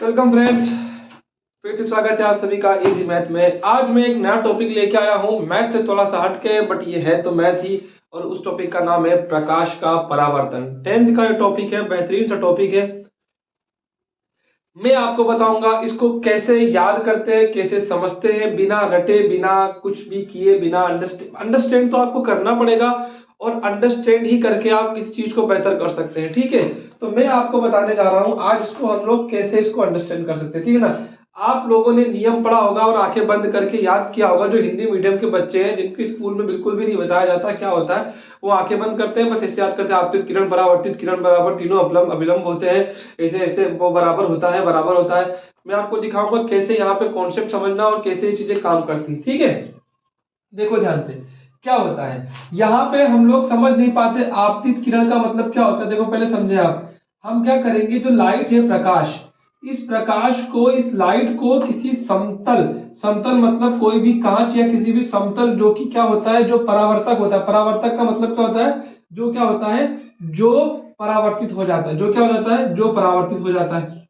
Welcome friends, फिर से स्वागत है आप सभी का इजी मैथ में। आज मैं एक नया टॉपिक लेके आया हूँ, मैथ से थोड़ा सा हटके, बट ये है तो मैथ ही। और उस टॉपिक का नाम है प्रकाश का परावर्तन। 10th का ये टॉपिक है, बेहतरीन सा टॉपिक है। मैं आपको बताऊंगा इसको कैसे याद करते हैं, कैसे समझते हैं, बिना रटे, बिना कुछ भी किए, बिना अंडरस्टैंड तो आपको करना पड़ेगा, और अंडरस्टैंड ही करके आप इस चीज को बेहतर कर सकते हैं। ठीक है, तो मैं आपको बताने जा रहा हूं आज इसको हम लोग कैसे इसको अंडरस्टैंड कर सकते हैं। ठीक है ना। आप लोगों ने नियम पढ़ा होगा और आंखें बंद करके याद किया होगा। जो हिंदी मीडियम के बच्चे हैं, जिनके स्कूल में बिल्कुल भी नहीं बताया जाता क्या होता है, वो आंखें बंद करते हैं, बस ऐसे याद करते हैं आपतित किरण परावर्तित किरण बराबर तीनों अभिलंब होते हैं, ऐसे ऐसे वो बराबर होता है, बराबर होता है। मैं आपको दिखाऊंगा कैसे यहाँ पे कॉन्सेप्ट समझना और कैसे ये चीजें काम करती। ठीक है, देखो ध्यान से क्या होता है। यहाँ पे हम लोग समझ नहीं पाते आपतित किरण का मतलब क्या होता है। देखो पहले समझे आप। हम क्या करेंगे, जो लाइट है, प्रकाश, इस प्रकाश को, इस लाइट को किसी समतल, समतल मतलब कोई भी कांच या किसी भी समतल, जो कि क्या होता है, जो परावर्तक होता है। परावर्तक का मतलब क्या होता है, जो क्या होता है, जो परावर्तित हो जाता है। जो क्या हो जाता है, जो परावर्तित हो जाता है,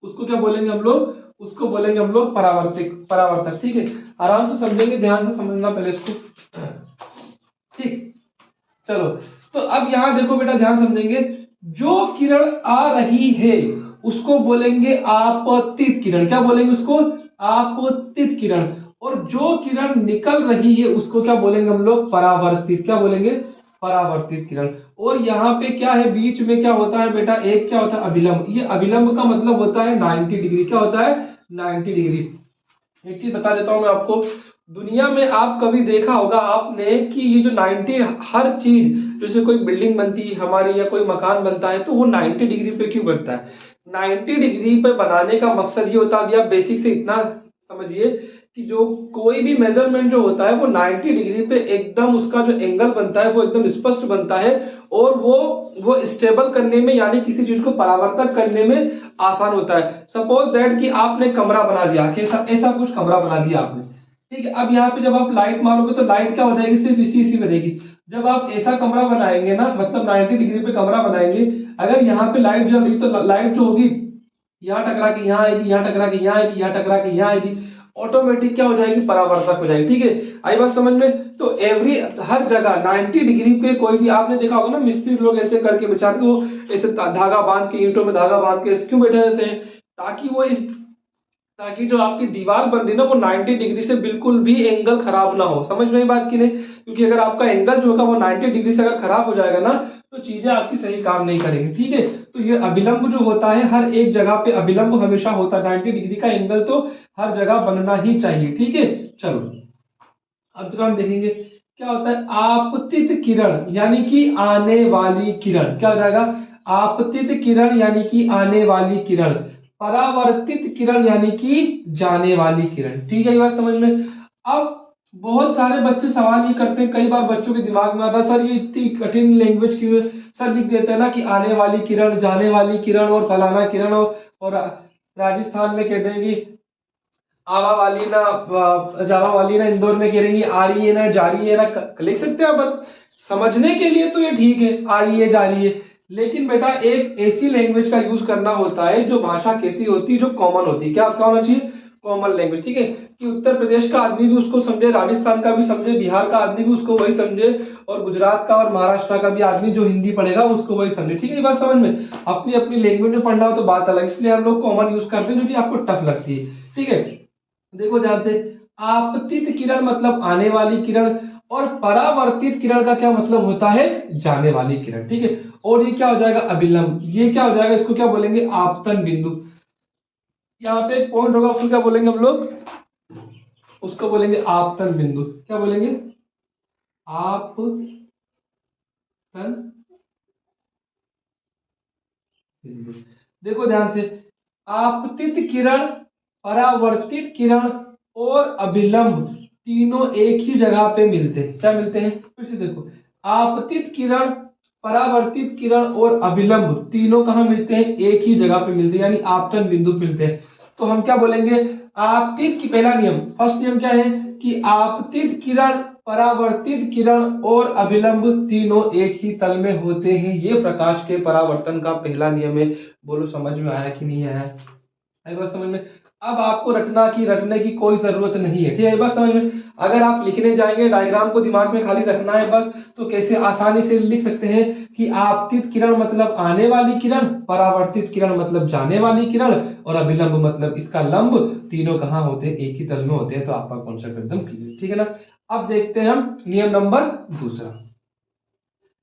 उसको क्या बोलेंगे हम लोग, उसको बोलेंगे हम लोग परावर्तिक, परावर्तक। ठीक है, आराम से समझेंगे, ध्यान से समझना पहले इसको। ठीक, चलो। तो अब यहां देखो बेटा, ध्यान समझेंगे। जो किरण आ रही है उसको बोलेंगे आपतित किरण। क्या बोलेंगे उसको, आपतित किरण। और जो किरण निकल रही है उसको क्या बोलेंगे हम लोग, परावर्तित। क्या बोलेंगे, परावर्तित किरण। और यहाँ पे क्या है, बीच में क्या होता है बेटा, एक क्या होता है, अभिलंब। ये अभिलंब का मतलब होता है 90 डिग्री। क्या होता है, 90 डिग्री। एक चीज बता देता हूं मैं आपको, दुनिया में आप कभी देखा होगा आपने कि ये जो 90, हर चीज, जैसे कोई बिल्डिंग बनती है हमारी या कोई मकान बनता है, तो वो 90 डिग्री पे क्यों बनता है। 90 डिग्री पे बनाने का मकसद ये होता है, अभी आप बेसिक से इतना समझिए कि जो कोई भी मेजरमेंट जो होता है वो 90 डिग्री पे एकदम उसका जो एंगल बनता है वो एकदम स्पष्ट बनता है, और वो स्टेबल करने में, यानी किसी चीज को परावर्तक करने में आसान होता है। सपोज दैट कि आपने कमरा बना दिया, कैसा, ऐसा कुछ कमरा बना दिया आपने। ठीक है, अब यहाँ पे जब आप लाइट मारोगे तो लाइट क्या हो जाएगी, सिर्फ इसी में रहेगी। जब आप ऐसा कमरा बनाएंगे ना, मतलब 90 डिग्री पे कमरा बनाएंगे, अगर यहाँ पे लाइट जल रही तो लाइट जो होगी यहाँ टकरा के यहाँ आएगी, यहाँ टकरा के यहाँ आएगी, यहाँ टकरा के यहाँ आएगी, ऑटोमेटिक क्या हो जाएगी, परावर्तक हो जाएगी। ठीक है, आई बात समझ में। तो हर जगह 90 डिग्री पे, कोई भी आपने देखा होगा ना, मिस्त्री लोग ऐसे करके बेचारे वो ऐसे धागा बांध के, ईंटों में धागा बांध के क्यों बैठे रहते हैं, ताकि जो आपकी दीवार बन रही ना वो 90 डिग्री से बिल्कुल भी एंगल खराब ना हो। समझ में बात की नहीं, क्योंकि अगर आपका एंगल जो होगा वो 90 डिग्री से अगर खराब हो जाएगा ना, तो चीजें आपकी सही काम नहीं करेंगी। ठीक है, तो ये अभिलंब जो होता है, हर एक जगह पे अभिलंब हमेशा होता है। 90 डिग्री का एंगल तो हर जगह बनना ही चाहिए। ठीक है, चलो अब तुरंत देखेंगे क्या होता है। आपतित किरण यानी कि आने वाली किरण, क्या हो जाएगा, आपतित किरण यानी कि आने वाली किरण, परावर्तित किरण यानी कि जाने वाली किरण। ठीक है, ये बात समझ में। अब बहुत सारे बच्चे सवाल ये करते हैं, कई बार बच्चों के दिमाग में आता है, सर ये इतनी कठिन लैंग्वेज क्यों है। सर लिख देते हैं ना कि आने वाली किरण, जाने वाली किरण और फलाना किरण, और राजस्थान में कहते हैं कि आवा वाली ना, जावा वाली ना, इंदौर में कह रही है आ रही है ना, जा रही है ना, लिख सकते हैं आप। समझने के लिए तो ये ठीक है, आ रही है, जा रही है, लेकिन बेटा एक ऐसी लैंग्वेज का यूज करना होता है जो भाषा कैसी होती है, जो कॉमन होती है। क्या होना चाहिए, कॉमन लैंग्वेज। ठीक है, कि उत्तर प्रदेश का आदमी भी उसको समझे, राजस्थान का भी समझे, बिहार का आदमी भी उसको वही समझे, और गुजरात का और महाराष्ट्र का भी आदमी जो हिंदी पढ़ेगा उसको वही समझे। ठीक है, ये बात समझ में। अपनी अपनी लैंग्वेज में पढ़ना हो तो बात अलग, इसलिए हम लोग कॉमन यूज करते हैं जो कि आपको टफ लगती है। ठीक है, देखो ध्यान से। आपतित किरण मतलब आने वाली किरण, और परावर्तित किरण का क्या मतलब होता है, जाने वाली किरण। ठीक है, और ये क्या हो जाएगा, अभिलंब। ये क्या हो जाएगा, इसको क्या बोलेंगे, आपतन बिंदु। यहाँ पे एक पॉइंट होगा, उसको क्या बोलेंगे हम लोग, उसको बोलेंगे आपतन बिंदु। क्या बोलेंगे, आपतन बिंदु। देखो ध्यान से, आपतित किरण, परावर्तित किरण और अभिलंब तीनों एक ही जगह पे मिलते हैं। क्या मिलते हैं, फिर से देखो, आपतित किरण, परावर्तित किरण और अभिलंब तीनों कहां मिलते हैं, एक ही जगह पे मिलते हैं, यानी आपतन बिंदु मिलते हैं। तो हम क्या बोलेंगे, आपतित की, पहला नियम, फर्स्ट नियम क्या है कि आपतित किरण परावर्तित किरण और अभिलंब तीनों एक ही तल में होते हैं। ये प्रकाश के परावर्तन का पहला नियम है। बोलो समझ में आया कि नहीं आया? आई बात समझ में? अब आपको रटने की कोई जरूरत नहीं है, ठीक है? बस समझ में, अगर आप लिखने जाएंगे डायग्राम को दिमाग में खाली रखना है बस, तो कैसे आसानी से लिख सकते हैं कि आपतित किरण मतलब आने वाली किरण, परावर्तित किरण मतलब जाने वाली किरण, और अभिलंब मतलब इसका लंब, तीनों कहाँ होते हैं? एक ही तल में होते हैं। तो आपका कॉन्सेप्ट एकदम क्लियर, ठीक है ना? अब देखते हैं हम नियम नंबर दूसरा।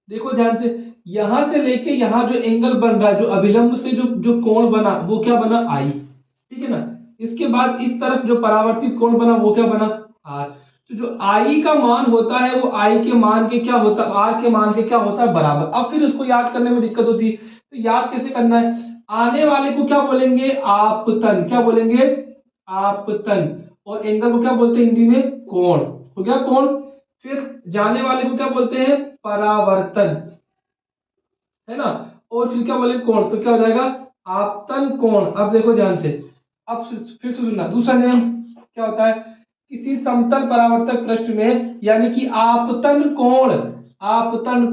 देखो ध्यान से, यहां से लेके यहां जो एंगल बन रहा है, जो अभिलंब से जो कोण बना, वो क्या बना? आई, ठीक है ना? इसके बाद इस तरफ जो परावर्तित कोण बना, वो क्या बना? आर। तो जो आई का मान होता है वो आई के मान के क्या होता है? आर के मान के क्या होता है? बराबर। अब फिर उसको याद करने में दिक्कत होती है, तो याद कैसे करना है? आने वाले को क्या बोलेंगे? आपतन। क्या बोलेंगे? आपतन। और एंगल को क्या बोलते हैं हिंदी में? कोण। हो गया कोण। फिर जाने वाले को क्या बोलते हैं? परावर्तन, है ना? और फिर क्या बोले? कोण। तो क्या हो जाएगा? आपतन कोण। अब देखो ध्यान से, अब फिर से सुनना, दूसरा नियम क्या होता है? किसी समतल परावर्तक पृष्ठ में, यानी कि आपतन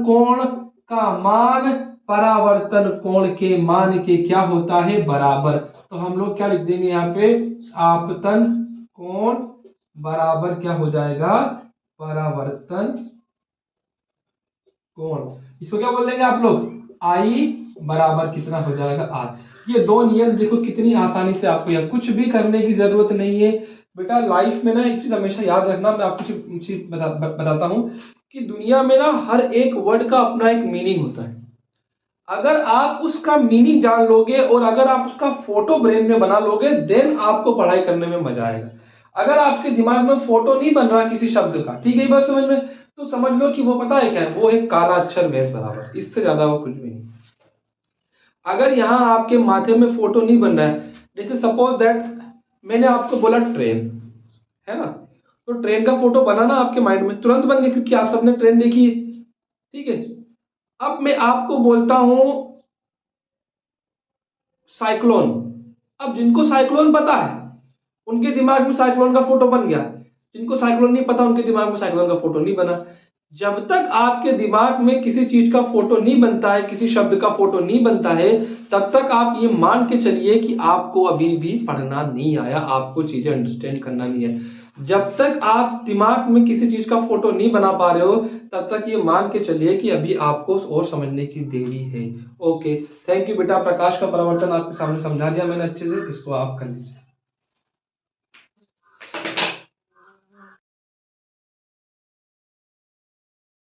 कोण का मान परावर्तन कोण के मान के क्या होता है? बराबर। तो हम लोग क्या लिख देंगे यहाँ पे? आपतन कोण बराबर क्या हो जाएगा? परावर्तन कोण। इसको क्या बोल देंगे आप लोग? आई बराबर कितना हो जाएगा? आर। ये दो नियम देखो कितनी आसानी से आपको, या कुछ भी करने की जरूरत नहीं है बेटा। लाइफ में ना एक चीज हमेशा याद रखना, मैं आपको चीज बताता हूं कि दुनिया में ना हर एक वर्ड का अपना एक मीनिंग होता है। अगर आप उसका मीनिंग जान लोगे और अगर आप उसका फोटो ब्रेन में बना लोगे, देन आपको पढ़ाई करने में मजा आएगा। अगर आपके दिमाग में फोटो नहीं बन रहा किसी शब्द का, ठीक है बस समझ में, तो समझ लो कि वो पता है क्या है? वो एक काला अक्षर बेस बराबर, इससे ज्यादा वो कुछ भी नहीं। अगर यहां आपके माथे में फोटो नहीं बन रहा है, जैसे सपोज दैट मैंने आपको बोला ट्रेन, है ना? तो ट्रेन का फोटो बना ना आपके माइंड में, तुरंत बन गया क्योंकि आप सबने ट्रेन देखी है, ठीक है? अब मैं आपको बोलता हूं साइक्लोन। अब जिनको साइक्लोन पता है उनके दिमाग में साइक्लोन का फोटो बन गया, जिनको साइक्लोन नहीं पता उनके दिमाग में साइक्लोन का फोटो नहीं बना। जब तक आपके दिमाग में किसी चीज का फोटो नहीं बनता है, किसी शब्द का फोटो नहीं बनता है, तब तक आप ये मान के चलिए कि आपको अभी भी पढ़ना नहीं आया, आपको चीजें अंडरस्टैंड करना नहीं है। जब तक आप दिमाग में किसी चीज का फोटो नहीं बना पा रहे हो, तब तक ये मान के चलिए कि अभी आपको और समझने की देरी है। ओके, थैंक यू बेटा। प्रकाश का परिवर्तन आपके सामने समझा दिया मैंने अच्छे से, इसको आप कर लीजिए।